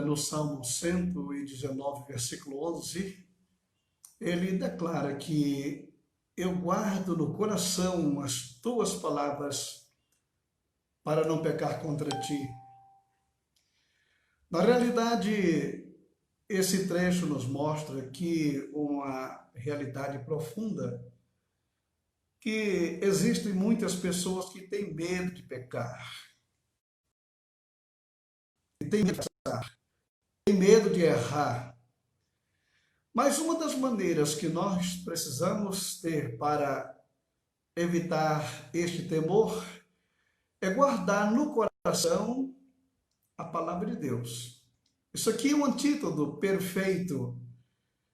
no Salmo 119, versículo 11, ele declara que eu guardo no coração as tuas palavras para não pecar contra ti. Na realidade, esse trecho nos mostra que uma realidade profunda, que existem muitas pessoas que têm medo de pecar, que têm medo de passar, têm medo de errar. Mas uma das maneiras que nós precisamos ter para evitar este temor é guardar no coração a palavra de Deus. Isso aqui é um antídoto perfeito.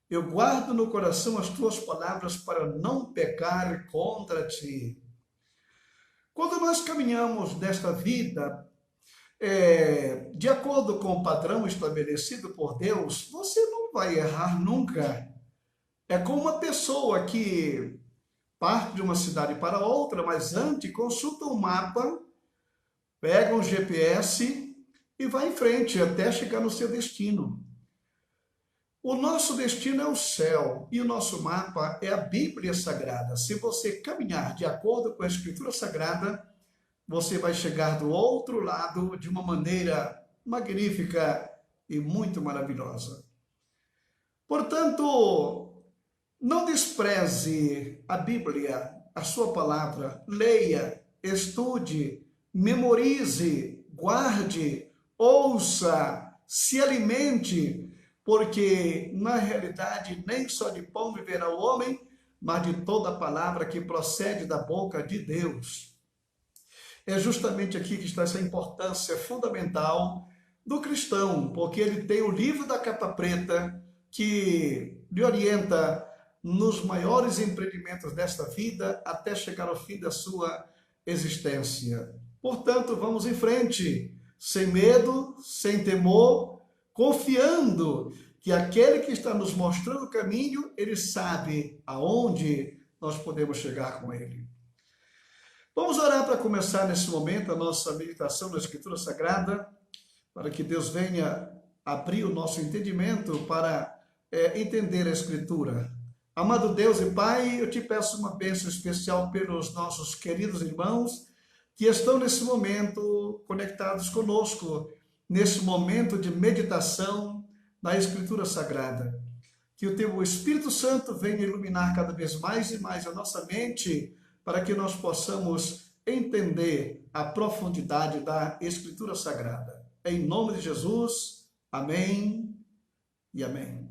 Eu guardo no coração as tuas palavras para não pecar contra ti. Quando nós caminhamos nesta vida, de acordo com o padrão estabelecido por Deus, você não vai errar nunca. É como uma pessoa que parte de uma cidade para outra, mas antes consulta um mapa, pega um GPS e vai em frente até chegar no seu destino. O nosso destino é o céu e o nosso mapa é a Bíblia Sagrada. Se você caminhar de acordo com a Escritura Sagrada, você vai chegar do outro lado de uma maneira magnífica e muito maravilhosa. Portanto, não despreze a Bíblia, a sua palavra. Leia, estude, memorize, guarde, ouça, se alimente, porque na realidade nem só de pão viverá o homem, mas de toda a palavra que procede da boca de Deus. É justamente aqui que está essa importância fundamental do cristão, porque ele tem o livro da capa preta que lhe orienta nos maiores empreendimentos desta vida até chegar ao fim da sua existência. Portanto, vamos em frente, sem medo, sem temor, confiando que aquele que está nos mostrando o caminho, ele sabe aonde nós podemos chegar com ele. Vamos orar para começar nesse momento a nossa meditação na Escritura Sagrada, para que Deus venha abrir o nosso entendimento para entender a Escritura. Amado Deus e Pai, eu te peço uma bênção especial pelos nossos queridos irmãos que estão nesse momento conectados conosco, nesse momento de meditação na Escritura Sagrada. Que o teu Espírito Santo venha iluminar cada vez mais e mais a nossa mente, para que nós possamos entender a profundidade da Escritura Sagrada. Em nome de Jesus, amém e amém.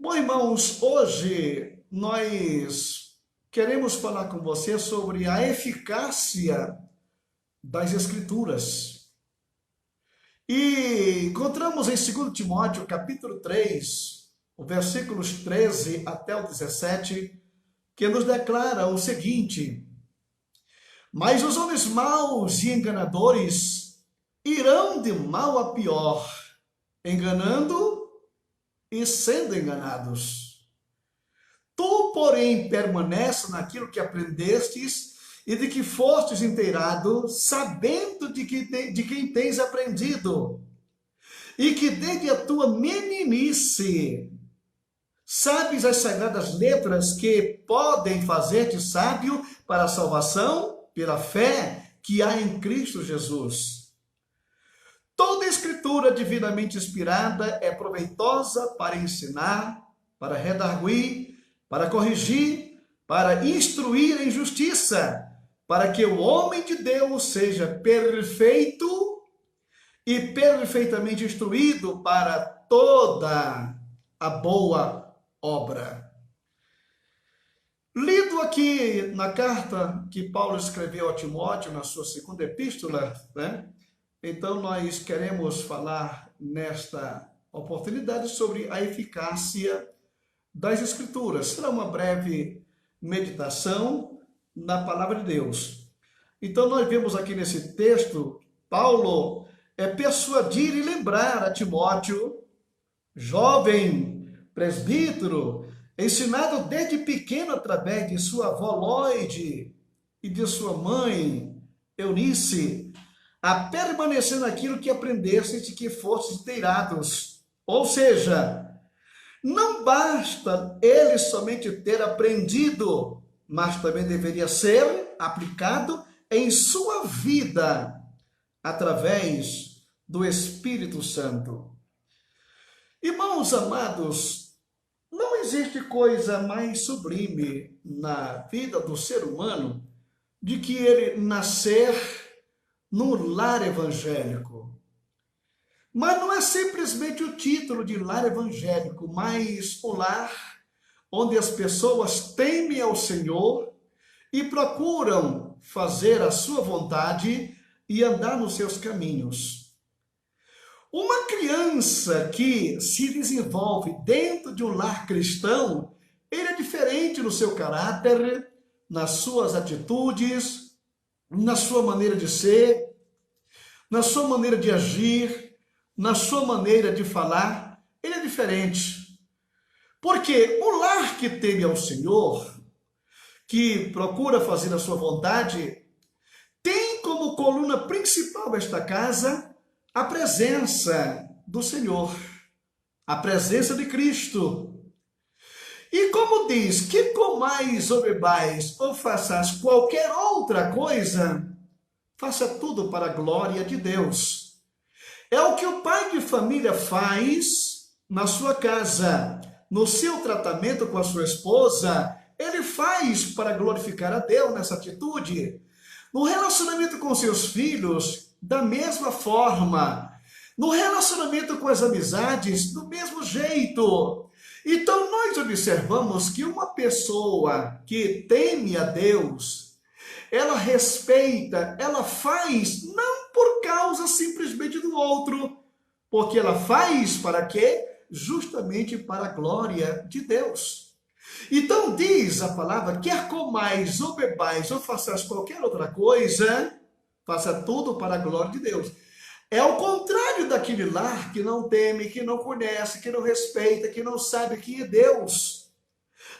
Bom, irmãos, hoje nós queremos falar com você sobre a eficácia das Escrituras. E encontramos em 2 Timóteo, capítulo 3, os versículos 13 até o 17, que nos declara o seguinte: mas os homens maus e enganadores irão de mal a pior, enganando e sendo enganados. Tu, porém, permanece naquilo que aprendestes e de que fostes inteirado, sabendo de quem tens aprendido, e que desde a tua meninice sabes as sagradas letras que podem fazer-te sábio para a salvação pela fé que há em Cristo Jesus. Toda escritura divinamente inspirada é proveitosa para ensinar, para redarguir, para corrigir, para instruir em justiça, para que o homem de Deus seja perfeito e perfeitamente instruído para toda a boa obra. Lido aqui na carta que Paulo escreveu a Timóteo, na sua segunda epístola, Então nós queremos falar nesta oportunidade sobre a eficácia das Escrituras. Será uma breve meditação na palavra de Deus. Então nós vemos aqui nesse texto, Paulo persuadir e lembrar a Timóteo, jovem presbítero, ensinado desde pequeno através de sua avó Loide e de sua mãe Eunice, a permanecer naquilo que aprendestes e que fostes inteirados. Ou seja, não basta ele somente ter aprendido, mas também deveria ser aplicado em sua vida, através do Espírito Santo. Irmãos amados, não existe coisa mais sublime na vida do ser humano de que ele nascer num lar evangélico. Mas não é simplesmente o título de lar evangélico, mas o lar onde as pessoas temem ao Senhor e procuram fazer a sua vontade e andar nos seus caminhos. Uma criança que se desenvolve dentro de um lar cristão, ele é diferente no seu caráter, nas suas atitudes, na sua maneira de ser, na sua maneira de agir, na sua maneira de falar, ele é diferente. Porque o lar que teme ao Senhor, que procura fazer a sua vontade, tem como coluna principal desta casa a presença do Senhor, a presença de Cristo. E como diz, que comais ou bebais ou façais qualquer outra coisa, faça tudo para a glória de Deus. É o que o pai de família faz na sua casa, no seu tratamento com a sua esposa, ele faz para glorificar a Deus nessa atitude. No relacionamento com seus filhos, da mesma forma. No relacionamento com as amizades, do mesmo jeito. Então nós observamos que uma pessoa que teme a Deus, ela respeita, ela faz, não por causa simplesmente do outro, porque ela faz para quê? Justamente para a glória de Deus. Então diz a palavra, quer comais ou bebais ou façais qualquer outra coisa, faça tudo para a glória de Deus. É o contrário daquele lar que não teme, que não conhece, que não respeita, que não sabe quem é Deus.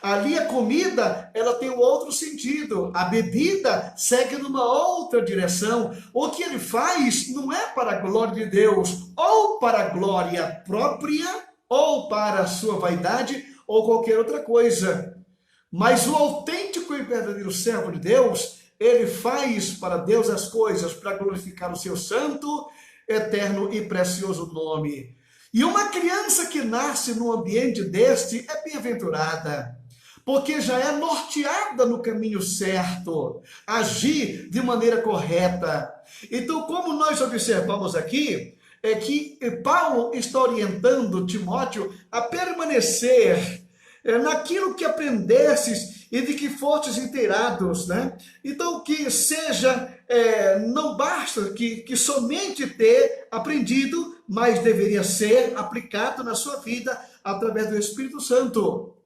Ali a comida, ela tem um outro sentido. A bebida segue numa outra direção. O que ele faz não é para a glória de Deus, ou para a glória própria, ou para a sua vaidade, ou qualquer outra coisa. Mas o autêntico e verdadeiro servo de Deus, ele faz para Deus as coisas para glorificar o seu santo, eterno e precioso nome. E uma criança que nasce num ambiente deste é bem-aventurada, porque já é norteada no caminho certo, agir de maneira correta. Então, como nós observamos aqui, é que Paulo está orientando Timóteo a permanecer naquilo que aprendestes e de que fostes inteirados, né? Então, que seja, não basta que somente ter aprendido, mas deveria ser aplicado na sua vida através do Espírito Santo.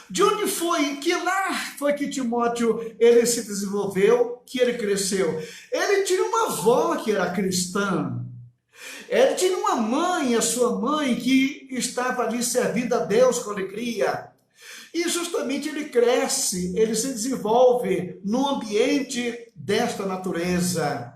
De onde foi, que lar foi que Timóteo ele se desenvolveu, que ele cresceu? Ele tinha uma avó que era cristã. Ele tinha uma mãe, a sua mãe, que estava ali servindo a Deus com alegria. E justamente ele cresce, ele se desenvolve num ambiente desta natureza.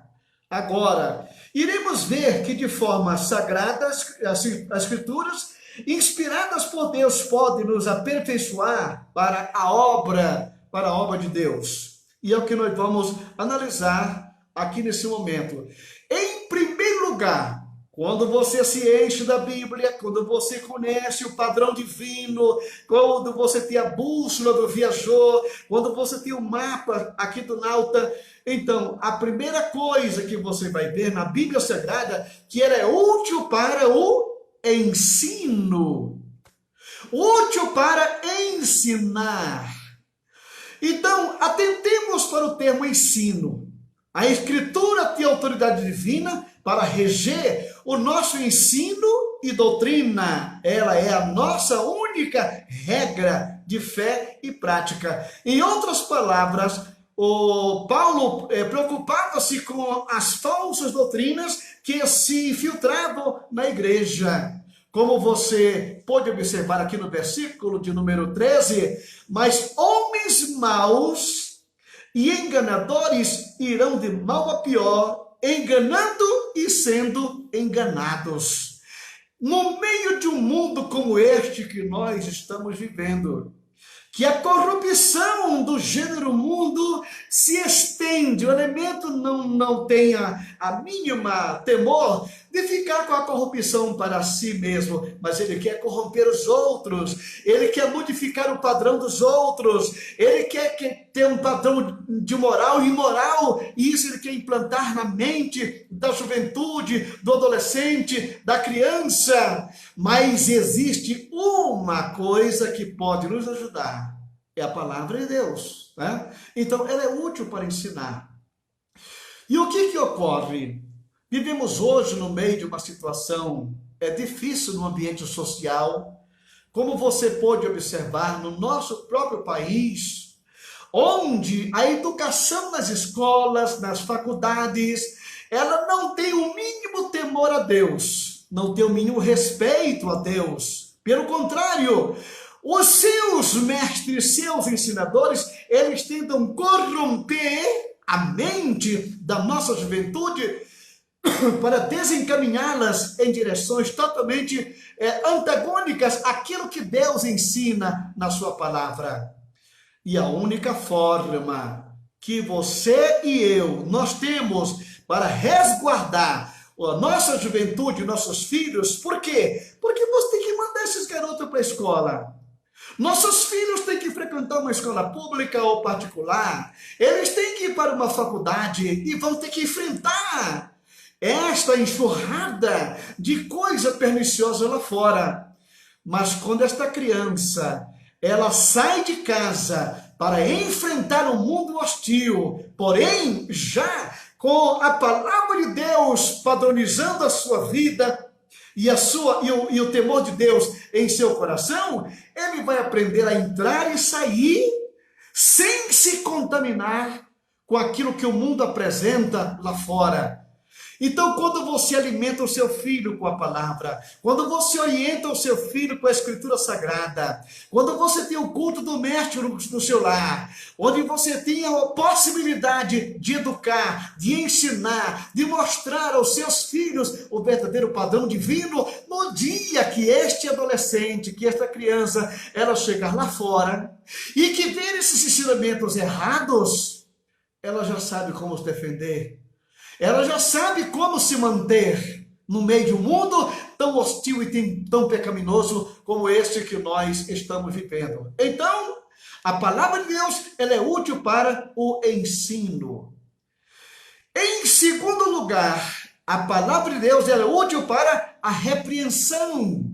Agora, iremos ver que de forma sagrada as Escrituras, inspiradas por Deus, podem nos aperfeiçoar para a obra de Deus. E é o que nós vamos analisar aqui nesse momento. Em primeiro lugar, quando você se enche da Bíblia, quando você conhece o padrão divino, quando você tem a bússola do viajor, quando você tem o mapa aqui do nauta, então a primeira coisa que você vai ver na Bíblia Sagrada, que ela é útil para o ensino. Útil para ensinar. Então, atentemos para o termo ensino. A Escritura tem autoridade divina para reger o nosso ensino e doutrina. Ela é a nossa única regra de fé e prática. Em outras palavras, o Paulo preocupava-se com as falsas doutrinas que se infiltravam na igreja. Como você pode observar aqui no versículo de número 13, mas homens maus e enganadores irão de mal a pior, enganando e sendo enganados. No meio de um mundo como este que nós estamos vivendo, que a corrupção do gênero mundo se estende, o elemento não tenha a mínima temor de ficar com a corrupção para si mesmo, mas ele quer corromper os outros, ele quer modificar o padrão dos outros, ele quer ter um padrão de moral e imoral, e isso ele quer implantar na mente da juventude, do adolescente, da criança. Mas existe uma coisa que pode nos ajudar, é a palavra de Deus, né? Então ela é útil para ensinar. E o que ocorre? Vivemos hoje no meio de uma situação difícil no ambiente social, como você pode observar no nosso próprio país, onde a educação nas escolas, nas faculdades, ela não tem o mínimo temor a Deus, não tem o mínimo respeito a Deus. Pelo contrário, os seus mestres, seus ensinadores, eles tentam corromper a mente da nossa juventude para desencaminhá-las em direções totalmente antagônicas àquilo que Deus ensina na sua palavra. E a única forma que você e eu, nós temos para resguardar a nossa juventude, nossos filhos, por quê? Porque você tem que mandar esses garotos para a escola. Nossos filhos têm que frequentar uma escola pública ou particular. Eles têm que ir para uma faculdade e vão ter que enfrentar esta enxurrada de coisa perniciosa lá fora. Mas quando esta criança, ela sai de casa para enfrentar um mundo hostil, porém já com a palavra de Deus padronizando a sua vida e o temor de Deus em seu coração, ele vai aprender a entrar e sair sem se contaminar com aquilo que o mundo apresenta lá fora. Então, quando você alimenta o seu filho com a palavra, quando você orienta o seu filho com a escritura sagrada, quando você tem o culto doméstico no seu lar, onde você tem a possibilidade de educar, de ensinar, de mostrar aos seus filhos o verdadeiro padrão divino, no dia que este adolescente, que esta criança, ela chegar lá fora e que ver esses ensinamentos errados, ela já sabe como se defender. Ela já sabe como se manter no meio de um mundo tão hostil e tão pecaminoso como este que nós estamos vivendo. Então, a palavra de Deus, ela é útil para o ensino. Em segundo lugar, a palavra de Deus, ela é útil para a repreensão.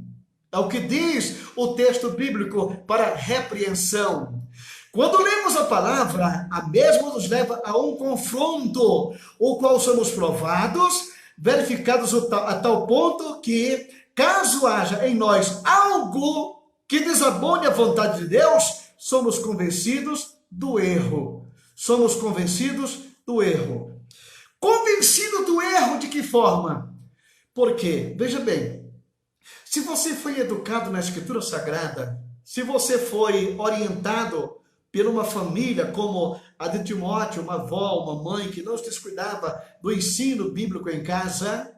É o que diz o texto bíblico, para repreensão. Quando lemos a palavra, a mesma nos leva a um confronto, o qual somos provados, verificados a tal ponto que, caso haja em nós algo que desabone a vontade de Deus, somos convencidos do erro. Somos convencidos do erro. Convencido do erro de que forma? Por quê? Veja bem, se você foi educado na Escritura Sagrada, se você foi orientado por uma família como a de Timóteo, uma avó, uma mãe que não se descuidava do ensino bíblico em casa,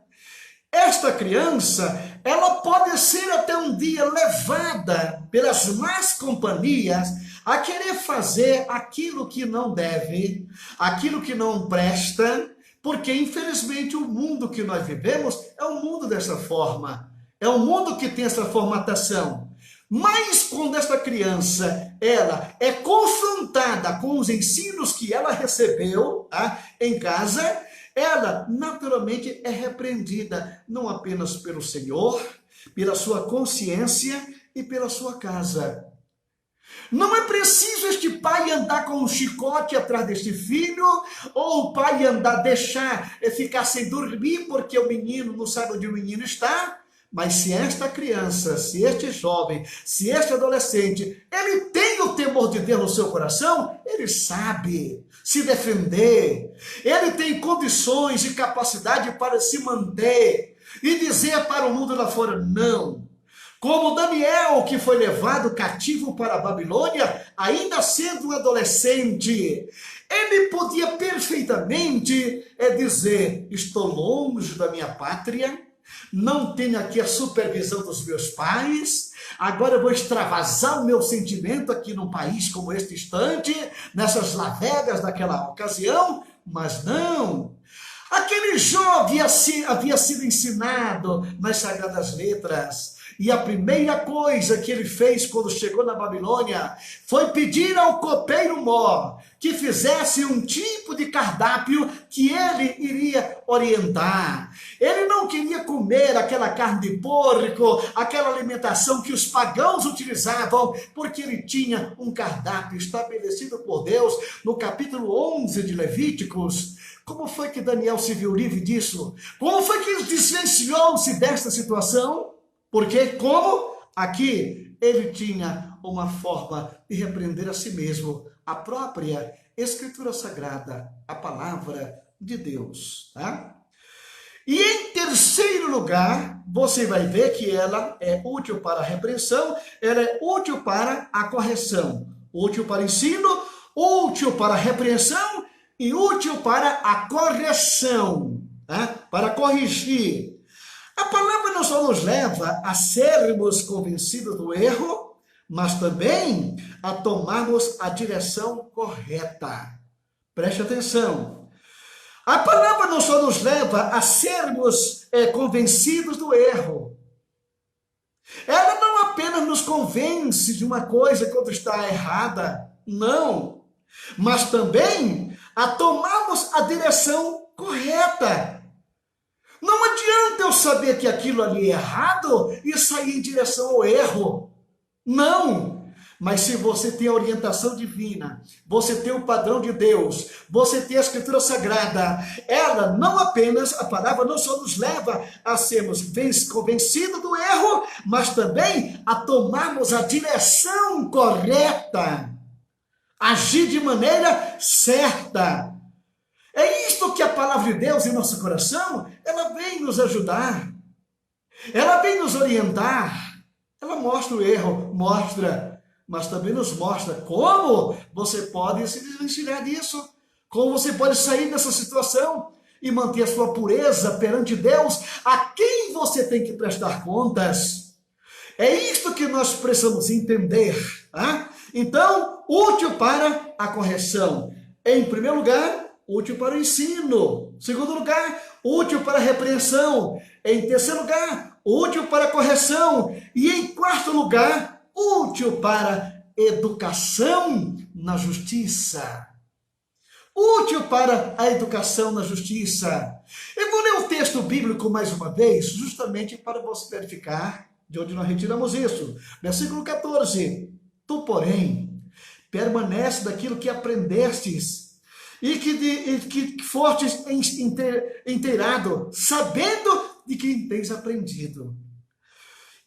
esta criança, ela pode ser até um dia levada pelas más companhias a querer fazer aquilo que não deve, aquilo que não presta, porque infelizmente o mundo que nós vivemos é um mundo dessa forma, é um mundo que tem essa formatação. Mas quando esta criança, ela é confrontada com os ensinos que ela recebeu em casa, ela naturalmente é repreendida, não apenas pelo Senhor, pela sua consciência e pela sua casa. Não é preciso este pai andar com um chicote atrás deste filho, ou o pai ficar sem dormir porque o menino não sabe onde o menino está. Mas se esta criança, se este jovem, se este adolescente, ele tem o temor de Deus no seu coração, ele sabe se defender, ele tem condições e capacidade para se manter e dizer para o mundo lá fora, não. Como Daniel, que foi levado cativo para a Babilônia, ainda sendo um adolescente, ele podia perfeitamente dizer: estou longe da minha pátria, não tenho aqui a supervisão dos meus pais, agora eu vou extravasar o meu sentimento aqui num país como este instante, nessas lavegas daquela ocasião, mas não. Aquele Jó havia sido ensinado nas Sagradas Letras, e a primeira coisa que ele fez quando chegou na Babilônia foi pedir ao copeiro Mor que fizesse um tipo de cardápio que ele iria orientar. Ele não queria comer aquela carne de porco, aquela alimentação que os pagãos utilizavam, porque ele tinha um cardápio estabelecido por Deus no capítulo 11 de Levíticos. Como foi que Daniel se viu livre disso? Como foi que ele desvencilhou-se desta situação? Porque, como aqui, ele tinha uma forma de repreender a si mesmo, a própria Escritura Sagrada, a palavra de Deus. Tá? E em terceiro lugar, você vai ver que ela é útil para a repreensão, ela é útil para a correção, útil para o ensino, útil para a repreensão e útil para a correção, tá? Para corrigir. A palavra não só nos leva a sermos convencidos do erro, mas também a tomarmos a direção correta. Preste atenção. A palavra não só nos leva a sermos convencidos do erro. Ela não apenas nos convence de uma coisa quando está errada, não. Mas também a tomarmos a direção correta. Não adianta eu saber que aquilo ali é errado e sair em direção ao erro. Não. Mas se você tem a orientação divina, você tem o padrão de Deus, você tem a Escritura Sagrada, ela não apenas, a palavra não só nos leva a sermos convencidos do erro, mas também a tomarmos a direção correta, agir de maneira certa. É isto que a palavra de Deus em nosso coração, ela vem nos ajudar, ela vem nos orientar, ela mostra o erro, mostra, mas também nos mostra como você pode se desvencilhar disso, como você pode sair dessa situação e manter a sua pureza perante Deus, a quem você tem que prestar contas. É isto que nós precisamos entender, tá? Então, útil para a correção. Em primeiro lugar, útil para o ensino. Em segundo lugar, útil para a repreensão. Em terceiro lugar, útil para a correção. E em quarto lugar, útil para educação na justiça. Útil para a educação na justiça. Eu vou ler o texto bíblico mais uma vez, justamente para você verificar de onde nós retiramos isso. Versículo 14. Tu, porém, permanece daquilo que aprendestes e que fortes inteirado, sabendo de quem tens aprendido.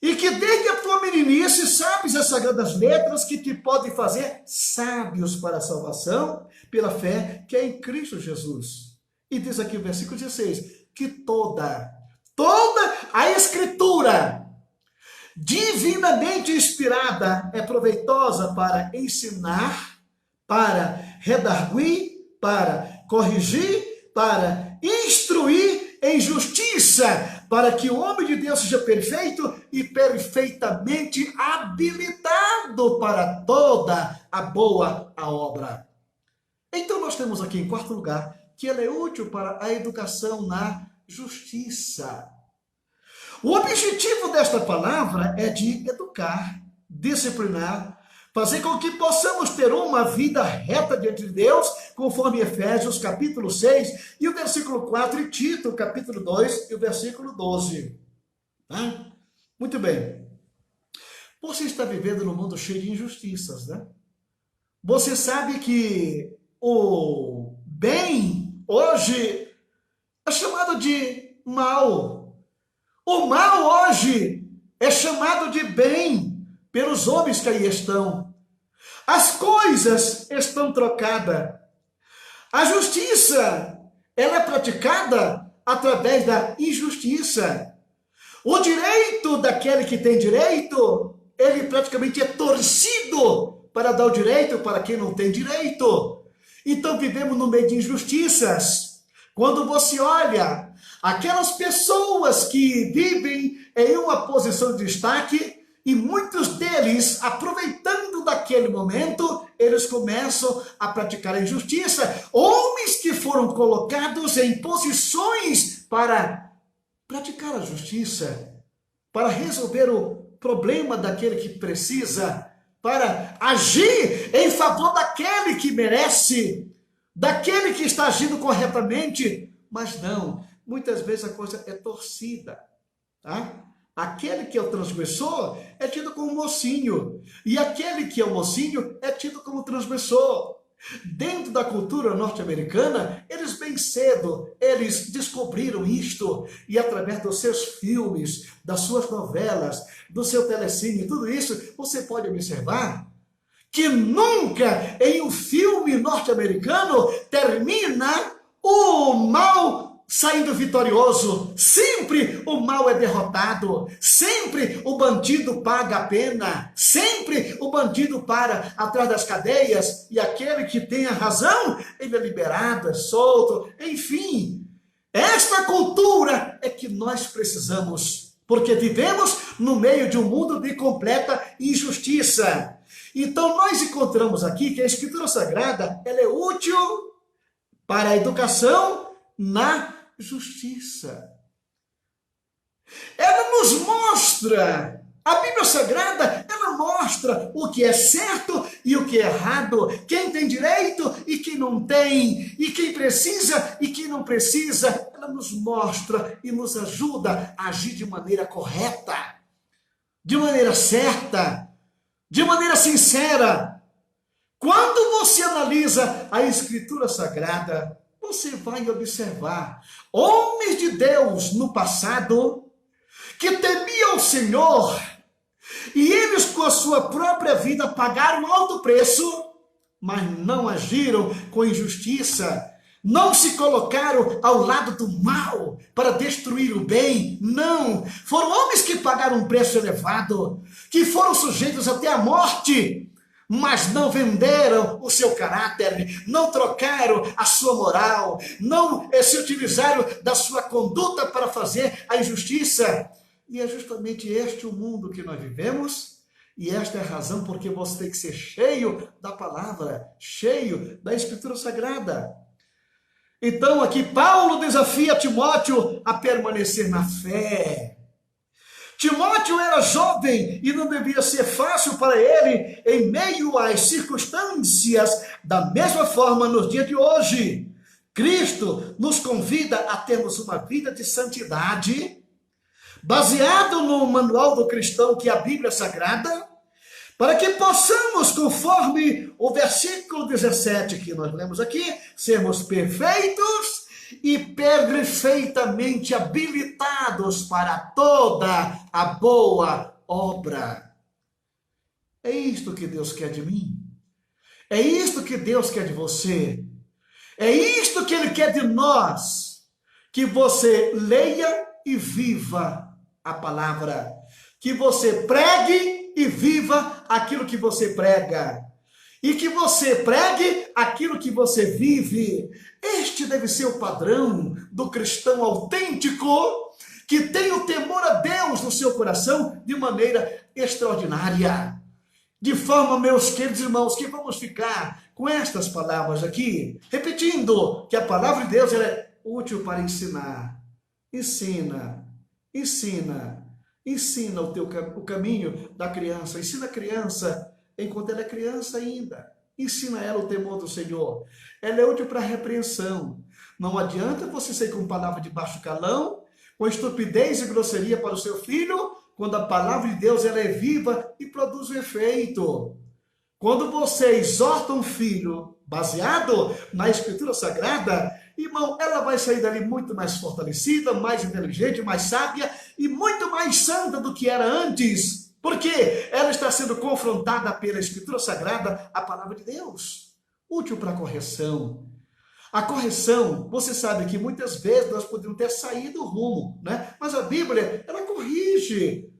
E que desde a tua meninice sabes as sagradas letras que te podem fazer sábios para a salvação, pela fé que é em Cristo Jesus. E diz aqui o versículo 16, que toda a Escritura, divinamente inspirada, é proveitosa para ensinar, para redarguir, para corrigir, para instruir em justiça, para que o homem de Deus seja perfeito e perfeitamente habilitado para toda a boa obra. Então nós temos aqui em quarto lugar que ela é útil para a educação na justiça. O objetivo desta palavra é de educar, disciplinar, fazer com que possamos ter uma vida reta diante de Deus, conforme Efésios capítulo 6 e o versículo 4 e Tito capítulo 2 e o versículo 12. Tá? Muito bem. Você está vivendo num mundo cheio de injustiças, né? Você sabe que o bem hoje é chamado de mal. O mal hoje é chamado de bem pelos homens que aí estão. As coisas estão trocadas. A justiça, ela é praticada através da injustiça. O direito daquele que tem direito, ele praticamente é torcido para dar o direito para quem não tem direito. Então vivemos no meio de injustiças. Quando você olha aquelas pessoas que vivem em uma posição de destaque, e muitos deles, aproveitando daquele momento, eles começam a praticar a injustiça. Homens que foram colocados em posições para praticar a justiça, para resolver o problema daquele que precisa, para agir em favor daquele que merece, daquele que está agindo corretamente. Mas não, muitas vezes a coisa é torcida, tá? Aquele que é o transgressor é tido como mocinho, e aquele que é o mocinho é tido como transgressor. Dentro da cultura norte-americana, eles bem cedo, eles descobriram isto, e através dos seus filmes, das suas novelas, do seu telecine, tudo isso, você pode observar que nunca em um filme norte-americano termina o mal saindo vitorioso. Sempre o mal é derrotado, sempre o bandido paga a pena, sempre o bandido para atrás das cadeias, e aquele que tem a razão, ele é liberado, é solto, enfim. Esta cultura é que nós precisamos, porque vivemos no meio de um mundo de completa injustiça. Então nós encontramos aqui que a Escritura Sagrada, ela é útil para a educação na justiça. Ela nos mostra, a Bíblia Sagrada, ela mostra o que é certo e o que é errado, quem tem direito e quem não tem, e quem precisa e quem não precisa. Ela nos mostra e nos ajuda a agir de maneira correta, de maneira certa, de maneira sincera. Quando você analisa a Escritura Sagrada, você vai observar homens de Deus no passado que temiam o Senhor, e eles com a sua própria vida pagaram alto preço, mas não agiram com injustiça, não se colocaram ao lado do mal para destruir o bem. Não, foram homens que pagaram um preço elevado, que foram sujeitos até à morte, mas não venderam o seu caráter, não trocaram a sua moral, não se utilizaram da sua conduta para fazer a injustiça. E é justamente este o mundo que nós vivemos, e esta é a razão porque você tem que ser cheio da palavra, cheio da Escritura Sagrada. Então aqui Paulo desafia Timóteo a permanecer na fé. Timóteo era jovem e não devia ser fácil para ele em meio às circunstâncias. Da mesma forma, nos dias de hoje, Cristo nos convida a termos uma vida de santidade, baseado no manual do cristão, que é a Bíblia Sagrada, para que possamos, conforme o versículo 17 que nós lemos aqui, sermos perfeitos e perfeitamente habilitados para toda a boa obra. É isto que Deus quer de mim. É isto que Deus quer de você. É isto que Ele quer de nós. Que você leia e viva a palavra. Que você pregue e viva aquilo que você prega. E que você pregue aquilo que você vive. Este deve ser o padrão do cristão autêntico, que tem o temor a Deus no seu coração de maneira extraordinária. De forma, meus queridos irmãos, que vamos ficar com estas palavras aqui, repetindo que a palavra de Deus ela é útil para ensinar. Ensina o caminho da criança. Ensina a criança enquanto ela é criança ainda. Ensina ela o temor do Senhor. Ela é útil para a repreensão. Não adianta você sair com palavra de baixo calão, com estupidez e grosseria para o seu filho, quando a palavra de Deus ela é viva e produz o efeito. Quando você exorta um filho baseado na Escritura Sagrada, irmão, ela vai sair dali muito mais fortalecida, mais inteligente, mais sábia e muito mais santa do que era antes. Porque ela está sendo confrontada pela Escritura Sagrada, a palavra de Deus, útil para a correção. A correção, você sabe que muitas vezes nós podemos ter saído do rumo, né? Mas a Bíblia, ela corrige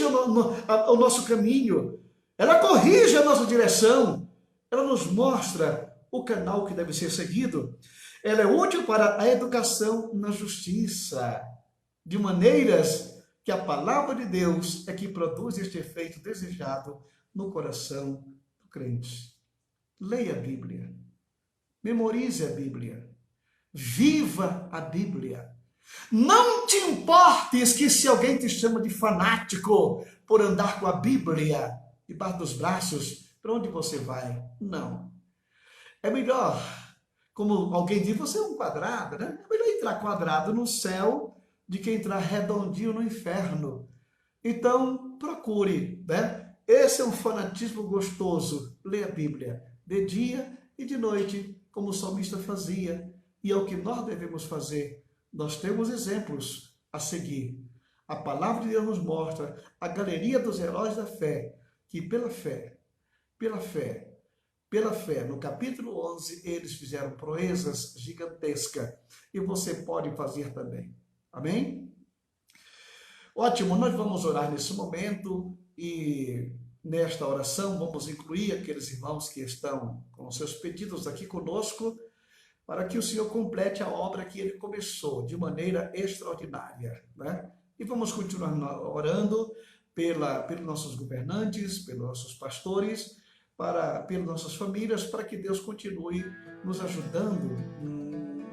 o nosso caminho, ela corrige a nossa direção, ela nos mostra o canal que deve ser seguido. Ela é útil para a educação na justiça, de maneiras que a palavra de Deus é que produz este efeito desejado no coração do crente. Leia a Bíblia, memorize a Bíblia, viva a Bíblia. Não te importes que se alguém te chama de fanático por andar com a Bíblia debaixo dos braços, para onde você vai? Não. É melhor, como alguém diz, você é um quadrado, né? É melhor entrar quadrado no céu de que entrar redondinho no inferno. Então, procure, né? Esse é um fanatismo gostoso. Leia a Bíblia de dia e de noite, como o salmista fazia. E é o que nós devemos fazer. Nós temos exemplos a seguir. A palavra de Deus nos mostra a galeria dos heróis da fé, que pela fé, no capítulo 11, eles fizeram proezas gigantescas. E você pode fazer também. Amém? Ótimo, nós vamos orar nesse momento e nesta oração vamos incluir aqueles irmãos que estão com seus pedidos aqui conosco, para que o Senhor complete a obra que Ele começou de maneira extraordinária, né? E vamos continuar orando pelos nossos governantes, pelos nossos pastores, pelas nossas famílias, para que Deus continue nos ajudando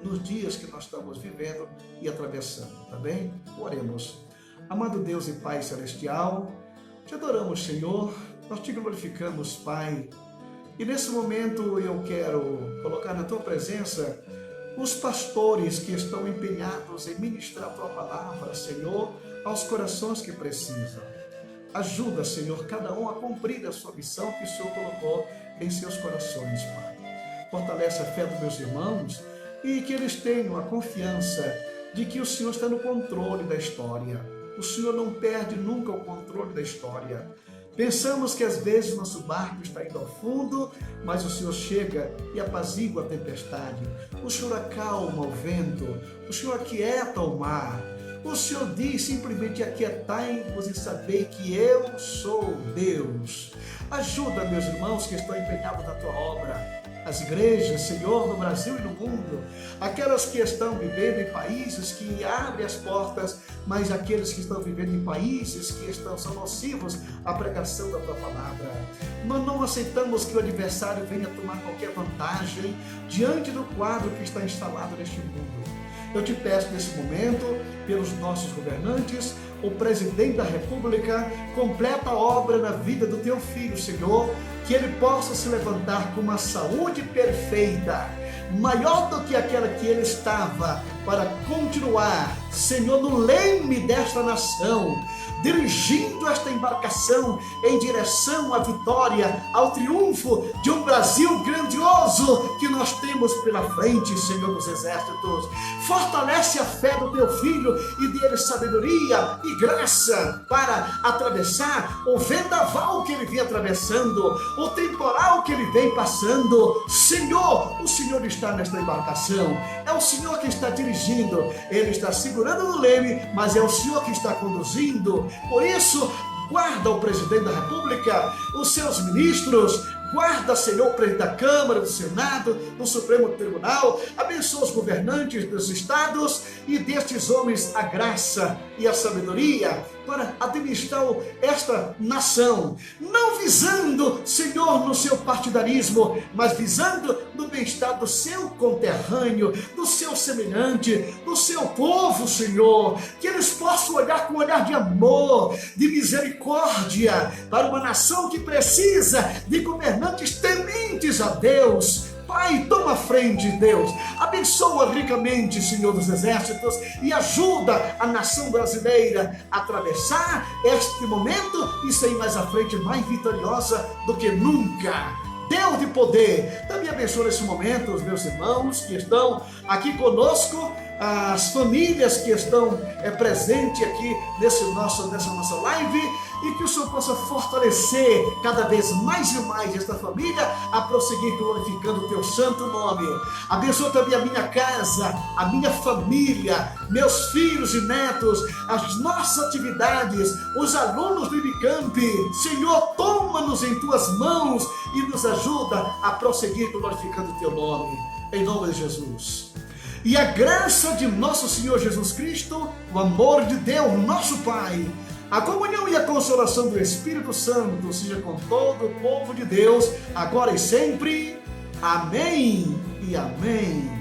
nos dias que nós estamos vivendo e atravessando, tá bem? Oremos. Amado Deus e Pai Celestial, te adoramos, Senhor, nós te glorificamos, Pai. E nesse momento eu quero colocar na tua presença os pastores que estão empenhados em ministrar a tua palavra, Senhor, aos corações que precisam. Ajuda, Senhor, cada um a cumprir a sua missão que o Senhor colocou em seus corações, Pai. Fortalece a fé dos meus irmãos e que eles tenham a confiança de que o Senhor está no controle da história. O Senhor não perde nunca o controle da história. Pensamos que às vezes nosso barco está indo ao fundo, mas o Senhor chega e apazigua a tempestade. O Senhor acalma o vento, o Senhor aquieta o mar. O Senhor diz simplesmente: aquietai-vos e sabei que eu sou Deus. Ajuda, meus irmãos que estão empenhados na tua obra. As igrejas, Senhor, no Brasil e no mundo, aquelas que estão vivendo em países que abrem as portas, mas aqueles que estão vivendo em países que são nocivos à pregação da tua palavra. Nós não aceitamos que o adversário venha tomar qualquer vantagem diante do quadro que está instalado neste mundo. Eu te peço nesse momento, pelos nossos governantes, o presidente da República, completa a obra na vida do teu filho, Senhor, que ele possa se levantar com uma saúde perfeita, maior do que aquela que ele estava, para continuar, Senhor, no leme desta nação, dirigindo esta embarcação em direção à vitória, ao triunfo de um Brasil grandioso que nós temos pela frente, Senhor dos Exércitos. Fortalece a fé do teu filho e dê-lhe sabedoria e graça para atravessar o vendaval que ele vem atravessando, o temporal que ele vem passando. Senhor, o Senhor está nesta embarcação, é o Senhor que está dirigindo, ele está segurando no leme, mas é o Senhor que está conduzindo. Por isso, guarda o presidente da República, os seus ministros, guarda, Senhor, o presidente da Câmara, do Senado, do Supremo Tribunal, abençoa os governantes dos estados e destes homens a graça e a sabedoria para administrar esta nação, não visando, Senhor, no seu partidarismo, mas visando no bem-estar do seu conterrâneo, do seu semelhante, do seu povo, Senhor, que eles possam olhar com um olhar de amor, de misericórdia, para uma nação que precisa de governantes tementes a Deus. Pai, toma a frente, Deus, abençoa ricamente, Senhor dos Exércitos, e ajuda a nação brasileira a atravessar este momento e sair mais à frente, mais vitoriosa do que nunca. Deus de poder, também abençoa nesse momento os meus irmãos que estão aqui conosco as famílias que estão presentes aqui nessa nossa live, e que o Senhor possa fortalecer cada vez mais e mais esta família a prosseguir glorificando o teu santo nome. Abençoa também a minha casa, a minha família, meus filhos e netos, as nossas atividades, os alunos do Ibicamp. Senhor, toma-nos em tuas mãos e nos ajuda a prosseguir glorificando o teu nome, em nome de Jesus. E a graça de nosso Senhor Jesus Cristo, o amor de Deus, nosso Pai, a comunhão e a consolação do Espírito Santo seja com todo o povo de Deus, agora e sempre. Amém e amém.